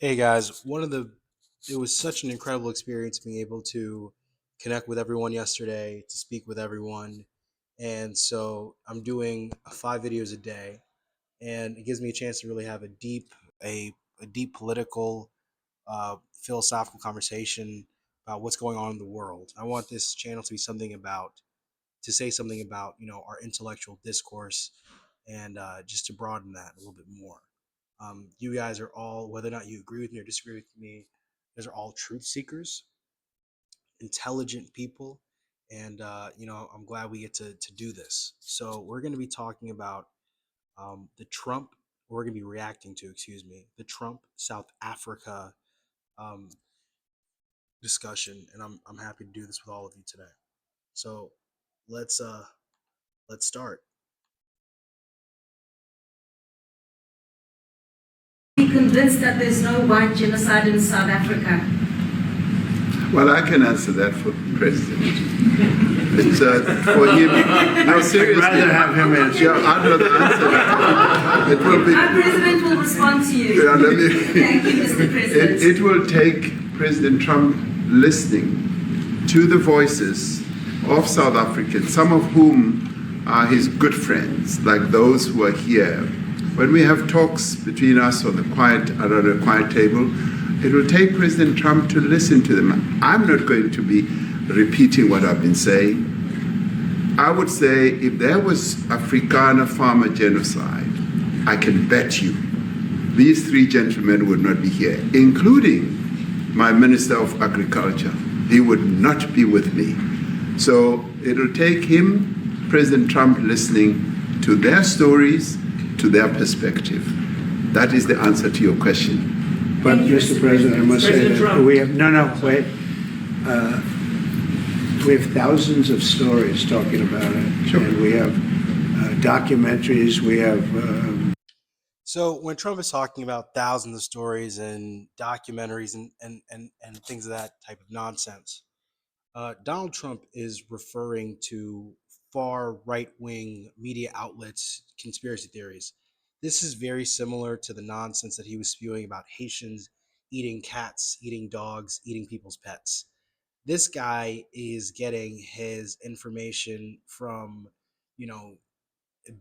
Hey guys, it was such an incredible experience being able to connect with everyone yesterday, to speak with everyone. And so I'm doing 5 videos a day, and it gives me a chance to really have a deep political, philosophical conversation about what's going on in the world. I want this channel to be to say something about, our intellectual discourse and just to broaden that a little bit more. You guys are all, whether or not you agree with me or disagree with me, you guys are all truth seekers, intelligent people, and I'm glad we get to do this. So we're going to be talking about the Trump. We're going to be reacting to, excuse me, the Trump South Africa um, discussion, and I'm happy to do this with all of you today. So let's uh, let's start. Be convinced that there's no white genocide in South Africa? Well, I can answer that for the president. It's for him. No, seriously. I'd rather have him answer. Yeah, I'd rather answer that. It will be. Our president will respond to you. Yeah, Thank you, Mr. President. It will take President Trump listening to the voices of South Africans, some of whom are his good friends, like those who are here. When we have talks between us on around a quiet table, it will take President Trump to listen to them. I'm not going to be repeating what I've been saying. I would say if there was Afrikaner farmer genocide, I can bet you these three gentlemen would not be here, including my Minister of Agriculture. He would not be with me. So it'll take him, President Trump, listening to their stories, to their perspective. That is the answer to your question. But, Mr. President, I must say that we have, wait. We have thousands of stories talking about it. Sure. And we have documentaries, we have... So when Trump is talking about thousands of stories and documentaries and things of that type of nonsense, Donald Trump is referring to far right-wing media outlets' conspiracy theories. This is very similar to the nonsense that he was spewing about Haitians eating cats, eating dogs, eating people's pets. This guy is getting his information from, you know,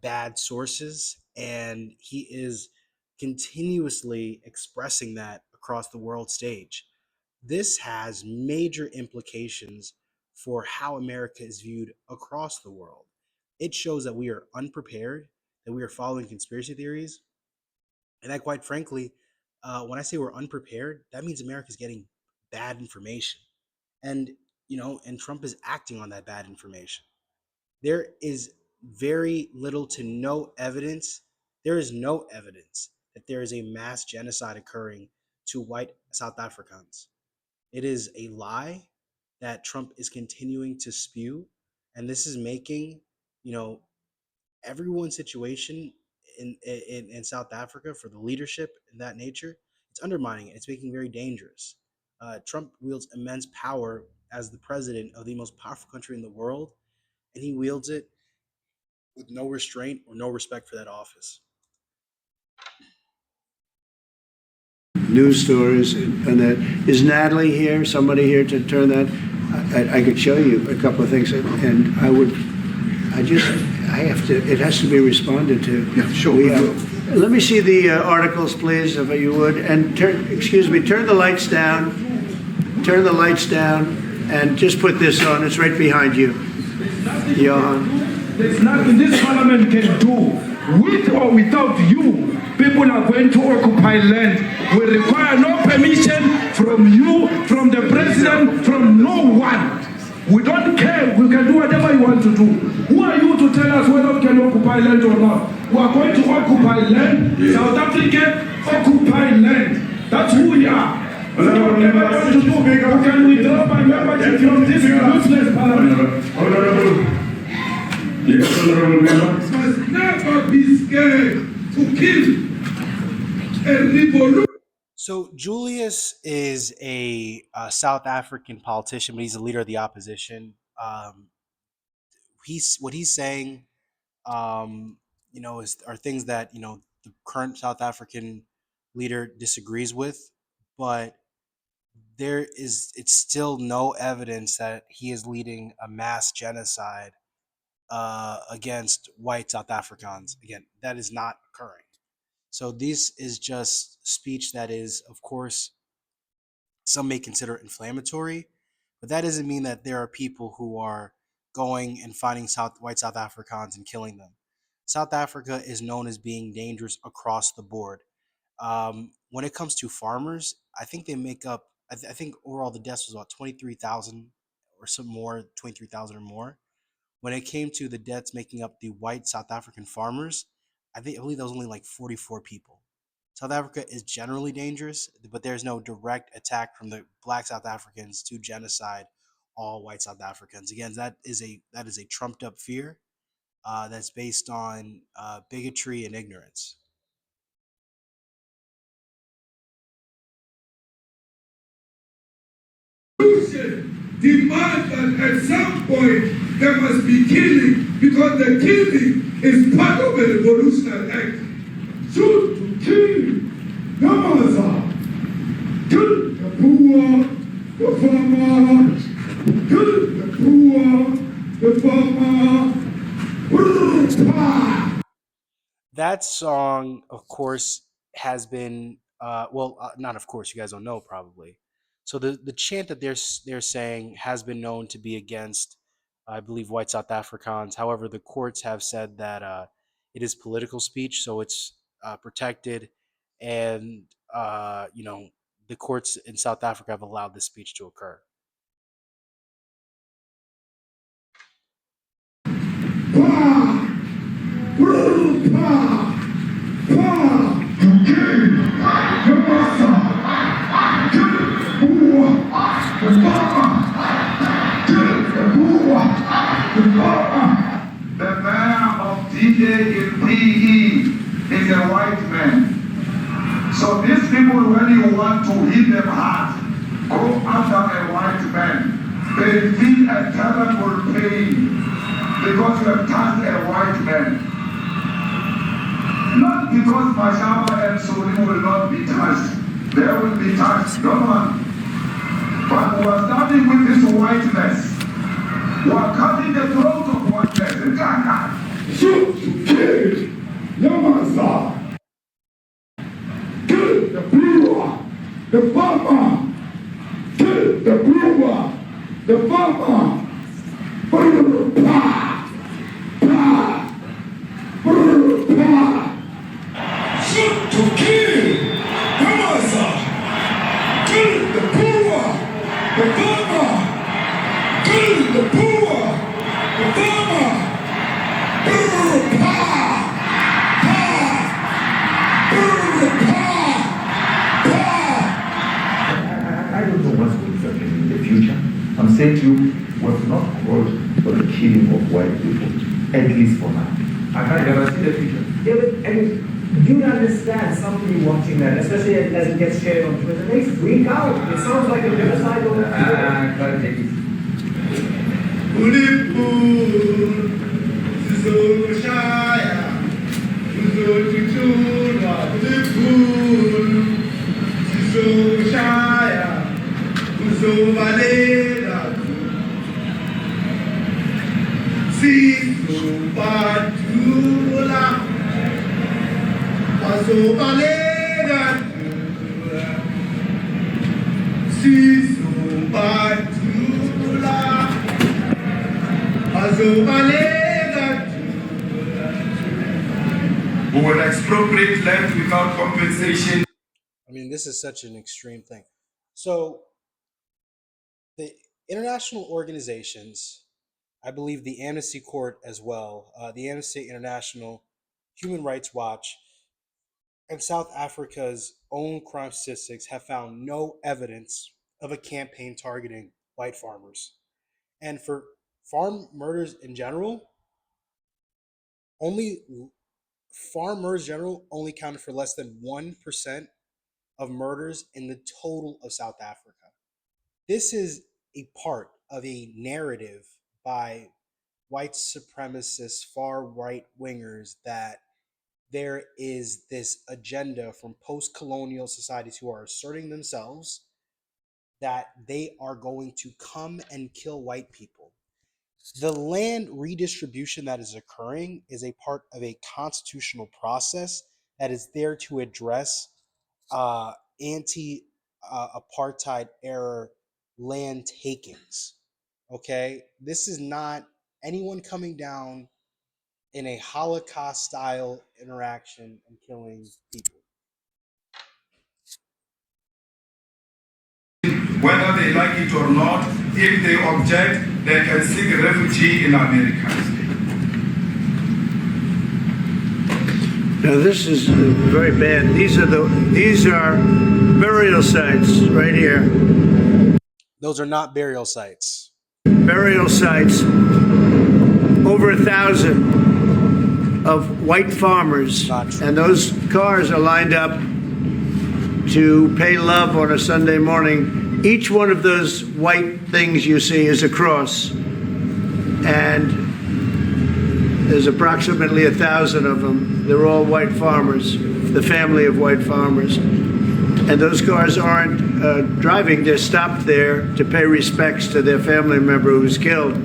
bad sources, and he is continuously expressing that across the world stage. This has major implications for how America is viewed across the world. It shows that we are unprepared, that we are following conspiracy theories, and that, quite frankly, when I say we're unprepared, that means America is getting bad information, and and Trump is acting on that bad information. There is very little to no evidence. There is no evidence that there is a mass genocide occurring to white South Africans. It is a lie that Trump is continuing to spew, and this is making, you know, everyone's situation in South Africa for the leadership in that nature. It's undermining it. It's making it very dangerous. Trump wields immense power as the president of the most powerful country in the world, and he wields it with no restraint or no respect for that office. news stories and that. Is Natalie here? Somebody here to turn that? I could show you a couple of things, and I have to, it has to be responded to. Yeah, sure. Let me see the articles, please, if you would. And turn the lights down. Turn the lights down, and just put this on. It's right behind you, Johan. There's nothing this parliament can do. With or without you, people are going to occupy land. We require no permission from you, from the president, from no one. We don't care. We can do whatever you want to do. Who are you to tell us whether we can occupy land or not? We are going to occupy land. Yeah. South Africa occupy land. That's who we are. Whatever you want to do, we can withdraw my membership from this useless parliament. Yes, honorable member. Must never be scared to kill a revolution. So Julius is a South African politician, but he's a leader of the opposition. He's saying, are things that the current South African leader disagrees with. but it's still no evidence that he is leading a mass genocide against white South Africans. Again, that is not occurring. So this is just speech that is, of course, some may consider inflammatory, but that doesn't mean that there are people who are going and finding white South Africans and killing them. South Africa is known as being dangerous across the board. When it comes to farmers, I think they make up. I think overall the deaths was about 23,000 or some more, 23,000 or more. When it came to the deaths making up the white South African farmers, I believe that was only like 44 people. South Africa is generally dangerous, but there's no direct attack from the black South Africans to genocide all white South Africans. Again, that is a trumped up fear that's based on bigotry and ignorance. Demand that at some point there must be killing because the killing is part of a revolutionary act. Shoot to kill, Yamaza, kill the poor, the farmer, kill the poor, the farmer. That song, of course, has been not of course. You guys don't know probably. So the chant that they're saying has been known to be against, I believe, white South Africans. However, the courts have said that it is political speech, so it's protected, and the courts in South Africa have allowed this speech to occur. The man of D-Day in PE is a white man. So these people, when you want to hit them hard, go after a white man. They feel a terrible pain because you have touched a white man. Not because Mashaba and Suri will not be touched. They will be touched, no one. But we are starting with this whiteness. We are cutting the throat of whiteness. Shoot to kill, Yamaza. Kill the brewer, the farmer. Kill the brewer, the farmer. Shoot to kill, Yamaza. Kill the brewer, the farmer. Kill the brewer, the farmer. I don't know what's going to happen in the future. I'm saying to you, was not called for the killing of white people, at least for now. I can't ever see the future. Yeah, but, I mean, you understand somebody watching that, especially as it gets shared on Twitter, they freak out. It sounds like a genocidal. I can't take it. Who will expropriate land without compensation. I mean, this is such an extreme thing. So the international organizations, I believe the Amnesty Court as well, the Amnesty International, Human Rights Watch, and South Africa's own crime statistics have found no evidence of a campaign targeting white farmers. And for farm murders in general, only farm murders in general only counted for less than 1% of murders in the total of South Africa. This is a part of a narrative by white supremacist far right wingers that there is this agenda from post-colonial societies who are asserting themselves that they are going to come and kill white people. The land redistribution that is occurring is a part of a constitutional process that is there to address anti apartheid era land takings. Okay, this is not anyone coming down in a Holocaust style interaction and killing people. Whether they like it or not, if they object, they can seek refugee in America. Now this is very bad. These are burial sites right here. Those are not burial sites. Burial sites. Over 1,000 of white farmers, and those cars are lined up to pay love on a Sunday morning. Each one of those white things you see is a cross, and there's approximately 1,000 of them. They're all white farmers, the family of white farmers. And those cars aren't driving, they're stopped there to pay respects to their family member who was killed.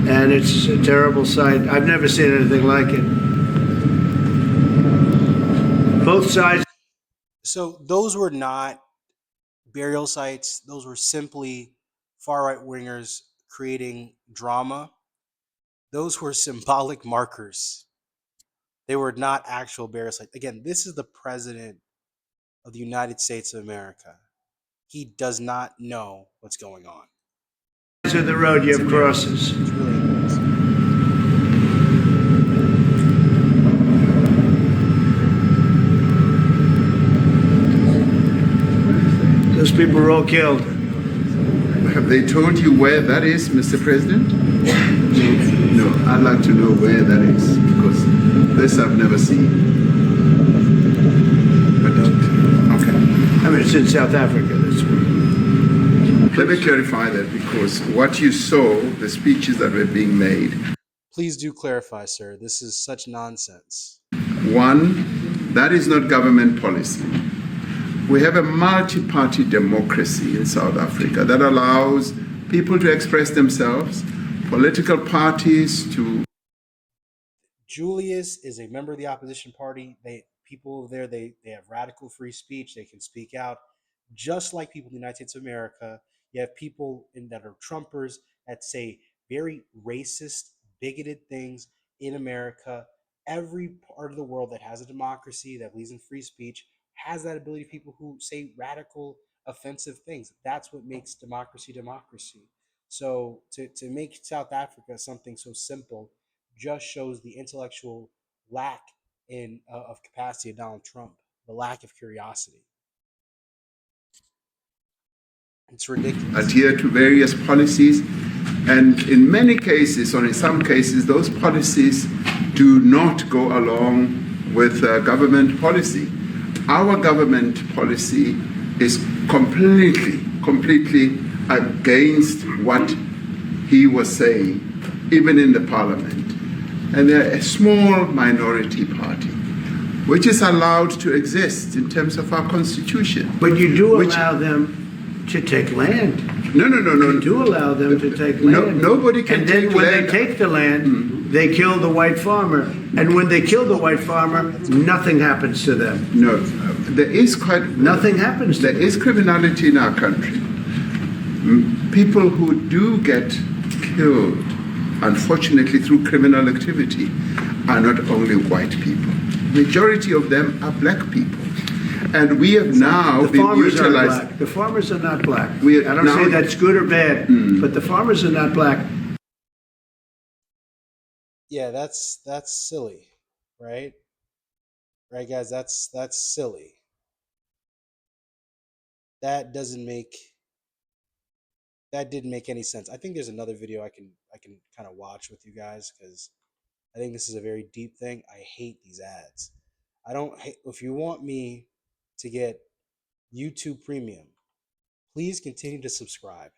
And it's a terrible sight. I've never seen anything like it. Both sides. So those were not burial sites. Those were simply far-right wingers creating drama. Those were symbolic markers. They were not actual burial sites. Again, this is the president of the United States of America. He does not know what's going on. To the road, you have crosses. It's really embarrassing. Those people were all killed. Have they told you where that is, Mr. President? No, I'd like to know where that is, because this I've never seen. But okay. I mean, it's in South Africa. That's Let me clarify that, because what you saw, the speeches that were being made. Please do clarify, sir. This is such nonsense. One, that is not government policy. We have a multi-party democracy in South Africa that allows people to express themselves, political parties to... Julius is a member of the opposition party. People there, they have radical free speech. They can speak out, just like people in the United States of America. You have people that are Trumpers that say very racist, bigoted things in America. Every part of the world that has a democracy, that believes in free speech, has that ability. People who say radical, offensive things. That's what makes democracy democracy. So to make South Africa something so simple just shows the intellectual lack of capacity of Donald Trump, the lack of curiosity. It's ridiculous. Adhere to various policies, and in many cases, or in some cases, those policies do not go along with government policy. Our government policy is completely against what he was saying, even in the parliament. And they're a small minority party, which is allowed to exist in terms of our constitution. But you do allow them to take land. No. You do allow them to take land. Nobody can take land. And then when they take the land, they kill the white farmer. And when they kill the white farmer, nothing happens to them. No, there is nothing happens to them. There is criminality in our country. People who do get killed, unfortunately, through criminal activity, are not only white people. Majority of them are black people. And we have now been utilized. The farmers are not black. I don't say that's good or bad, but the farmers are not black. Yeah, that's silly, right? Right, guys, that's silly. That didn't make any sense. I think there's another video I can kind of watch with you guys, because I think this is a very deep thing. I hate these ads. I don't hate, if you want me to get YouTube Premium, please continue to subscribe.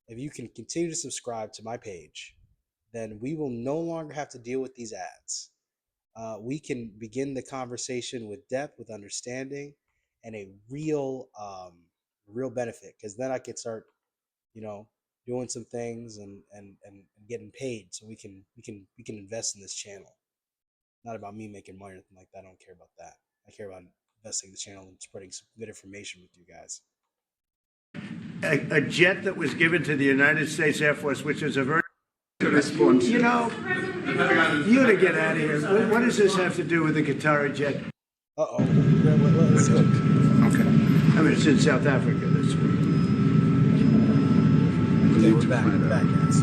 If you can continue to subscribe to my page, then we will no longer have to deal with these ads. we can begin the conversation with depth, with understanding, and a real, real benefit. Because then I could start, you know, doing some things and getting paid, so we can invest in this channel. Not about me making money or anything like that. I don't care about that. I care about investing in the channel and spreading some good information with you guys. A jet that was given to the United States Air Force, which is a very Response. You know, you to get out of here. What does this have to do with the Qatar jet? Uh-oh. Let's go. Okay. I mean, it's in South Africa. That's Okay, we're back. We're back, guys.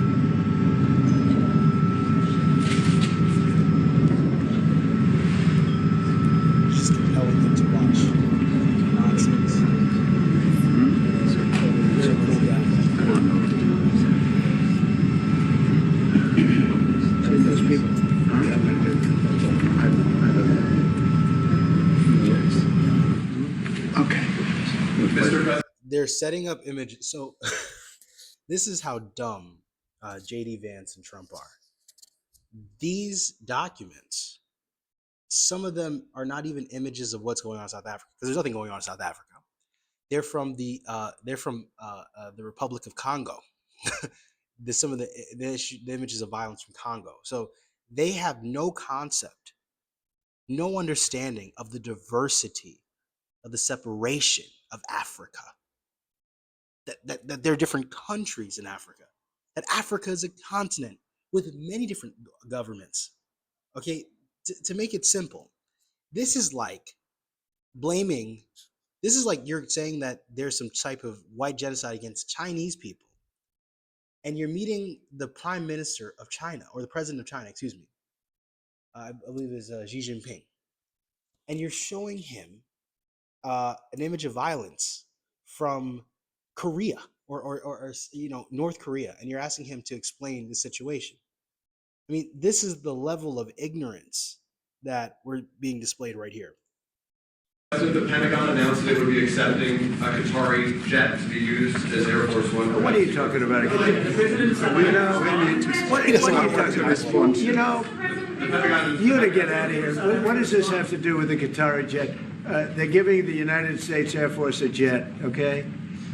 Just compelling them to watch nonsense. So cool guy. those people. Okay. They're setting up images. So this is how dumb JD Vance and Trump are. These documents, some of them are not even images of what's going on in South Africa, because there's nothing going on in South Africa. They're from the Republic of Congo. Some of the images of violence from Congo. So they have no concept, no understanding of the diversity, of the separation of Africa. That there are different countries in Africa. That Africa is a continent with many different governments. Okay, to make it simple, this is like blaming. This is like you're saying that there's some type of white genocide against Chinese people, and you're meeting the Prime Minister of China, or the President of China, excuse me. I believe is Xi Jinping, and you're showing him an image of violence from Korea or North Korea, and you're asking him to explain the situation. I mean, this is the level of ignorance that we're being displayed right here. The Pentagon announced that it would be accepting a Qatari jet to be used as Air Force One. What are you talking about? What are you talking about? You know, you to get out of here. What does this have to do with the Qatari jet? They're giving the United States Air Force a jet, okay?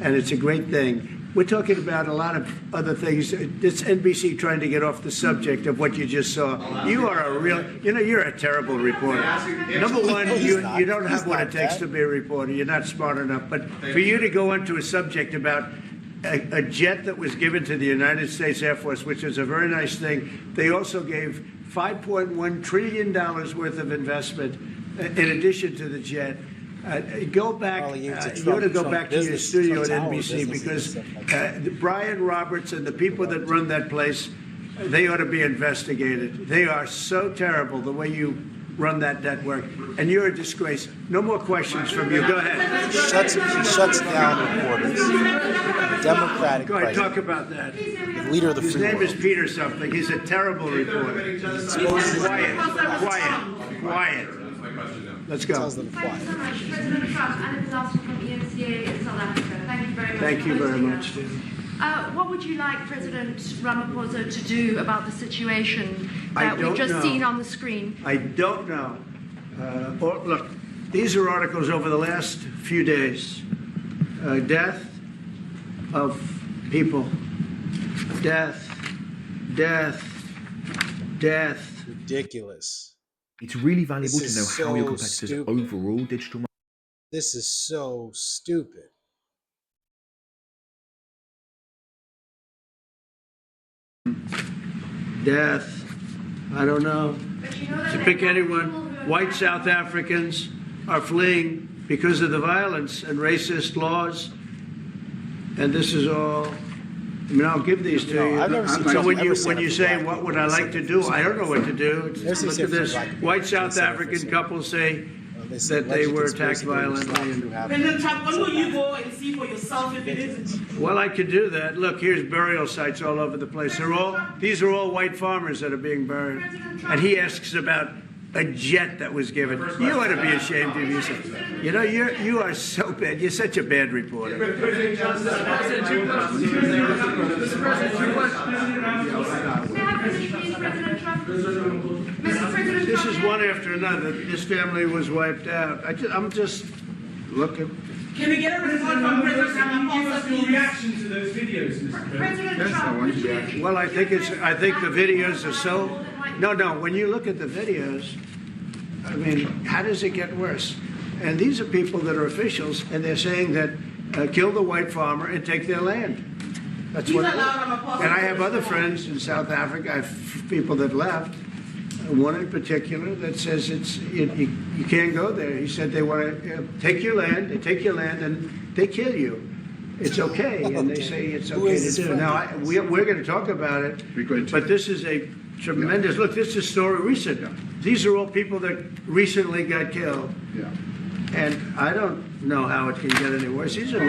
And it's a great thing. We're talking about a lot of other things. It's NBC trying to get off the subject of what you just saw. You are a real, you're a terrible reporter. Number one, you don't have what it takes to be a reporter. You're not smart enough. But for you to go into a subject about a jet that was given to the United States Air Force, which is a very nice thing. They also gave $5.1 trillion worth of investment in addition to the jet. Go back. You ought to go back to your studio at NBC, because Brian Roberts and the people that run that place, they ought to be investigated. They are so terrible the way you run that network, and you're a disgrace. No more questions from you. Go ahead. She shuts down reporters. Democratic Go ahead. president, Talk about that. leader of the His free name world. is Peter something. He's a terrible reporter. Quiet. Let's go. Tells them quiet. President Trump, Anna Disaster from ENCA in South Africa. Thank you very much. Thank you for very hosting much, us. Steve. What would you like President Ramaphosa to do about the situation that we've just know. seen on the screen? I don't know. Look, these are articles over the last few days. Death of people. Death. Ridiculous. It's really valuable This to know is how your so competitors' stupid. overall digital This is so stupid. Death. I don't know. But you know that To there pick are anyone, people who are white not- South Africans are fleeing because of the violence and racist laws. And this is all, I mean, I'll give these to you. I've never seen So Trump when ever you stand up for say, black what people. would I like to do? I don't know what to do. Never seen Look him at for this. black people. White South Stand up for African some- couple say They said that they alleged were conspiracy attacked theories violently. not true happening. President Trump, when will you go and see for yourself if it isn't? Well, I could do that. Look, here's burial sites all over the place. These are all white farmers that are being buried. And he asks about a jet that was given. You ought to be ashamed of yourself. You know, you are so bad. You're such a bad reporter. President, Trump. Mr. President This Trump. is one after another. This family was wiped out. I'm just looking. Can we get a report from President Trump? Give us your reaction to those videos, Mr. President. President Yes, I Trump, want would your you- reaction. Well, I think the videos are so. No. When you look at the videos, I mean, how does it get worse? And these are people that are officials, and they're saying that kill the white farmer and take their land. That's He's what. allowed Ramaphosa And I to have other respond. friends in South Africa. I have people that left. One in particular that says you can't go there. He said they want to take your land. They take your land and they kill you. It's okay, and they say it's Who okay is to this do. from? Now we're going to talk about it. We're going to. But this is a tremendous look. This is a story recent. These are all people that recently got killed, Yeah. and I don't know how it can get any worse. These are,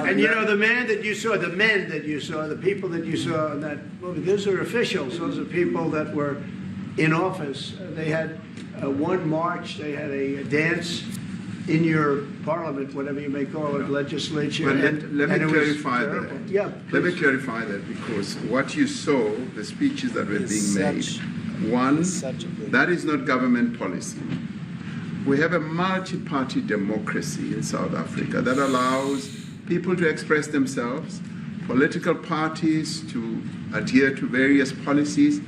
and you know the men that you saw, the people that you saw in that movie. Those are officials. Those are people that were in office. They had one march. They had a dance in your parliament, whatever you may call it, legislature. Well, and let it me was clarify terrible. that. Yeah, Let me please. clarify that because what you saw, the speeches that were being made, one, that is not government policy. We have a multi-party democracy in South Africa that allows people to express themselves, political parties to adhere to various policies,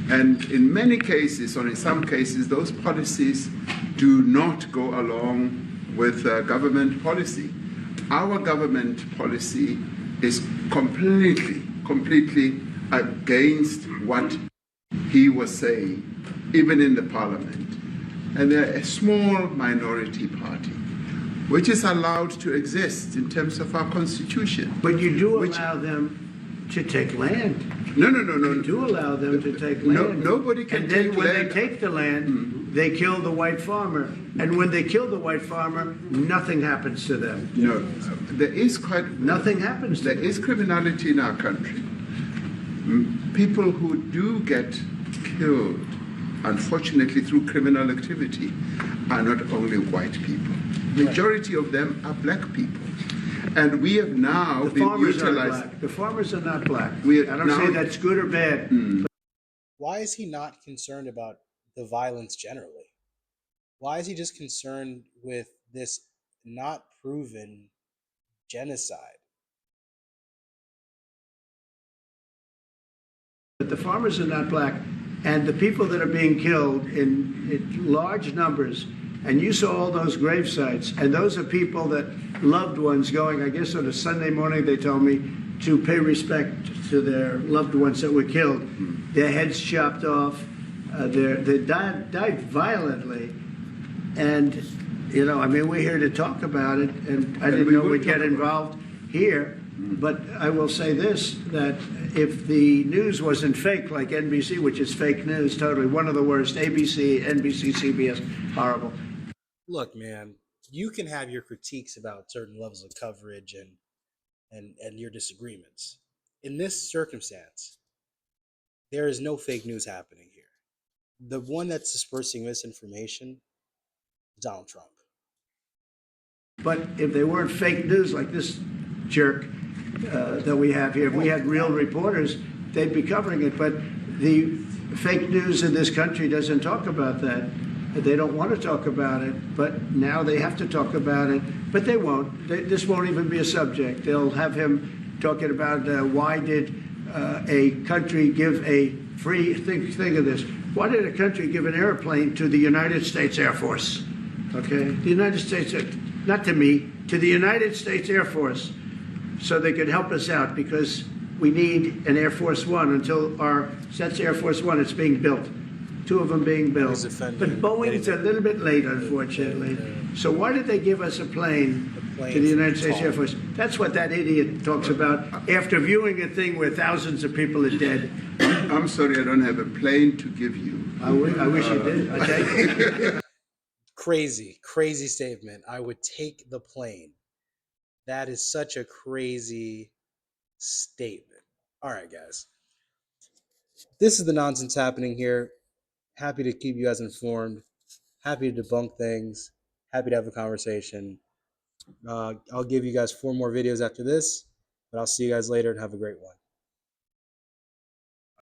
and in many cases, or in some cases, those policies do not go along with government policy. Our government policy is completely against what he was saying, even in the parliament. And they're a small minority party, which is allowed to exist in terms of our constitution. But you do allow them to take land. No. You do allow them to take land. Nobody can And then take when land. they take the land, they kill the white farmer. And when they kill the white farmer, nothing happens to them. No, there is Nothing happens to There them. is criminality in our country. People who do get killed, unfortunately through criminal activity, are not only white people. Majority of them are black people. And we have now The been farmers are utilized. black. The farmers are not black. We I are don't now- say that's good or bad. Why is he not concerned about the violence generally? Why is he just concerned with this not proven genocide? But the farmers are not black, and the people that are being killed in large numbers, and you saw all those grave sites, and those are people that loved ones going, I guess on a Sunday morning, they told me, to pay respect to their loved ones that were killed. Their heads chopped off, they died violently, and, you know, I mean, we're here to talk about it, and I didn't we know will we'd get talk about it. involved here. But I will say this, that if the news wasn't fake, like NBC, which is fake news totally, one of the worst, ABC, NBC, CBS, horrible. Look, man, you can have your critiques about certain levels of coverage and your disagreements. In this circumstance, there is no fake news happening here. The one that's dispersing misinformation, Donald Trump. But if they weren't fake news like this jerk that we have here, if we had real reporters, they'd be covering it. But the fake news in this country doesn't talk about that. They don't want to talk about it, but now they have to talk about it. But they won't. This won't even be a subject. They'll have him talking about why did a country give a free, think of this, why did a country give an airplane to the United States Air Force? Okay, the United States, not to me, to the United States Air Force, so they could help us out because we need an Air Force One until that's Air Force One, it's being built. Two of them being built. He's But offending Boeing's a little bit late, unfortunately. So why did they give us a plane to the United States Air Force? That's what that idiot talks about after viewing a thing where thousands of people are dead. I'm sorry, I don't have a plane to give you. I wish you did. I take it. Crazy statement. I would take the plane. That is such a crazy statement. All right, guys. this is the nonsense happening here. Happy to keep you guys informed. Happy to debunk things. Happy to have a conversation. I'll give you guys 4 more videos after this, but I'll see you guys later and have a great one.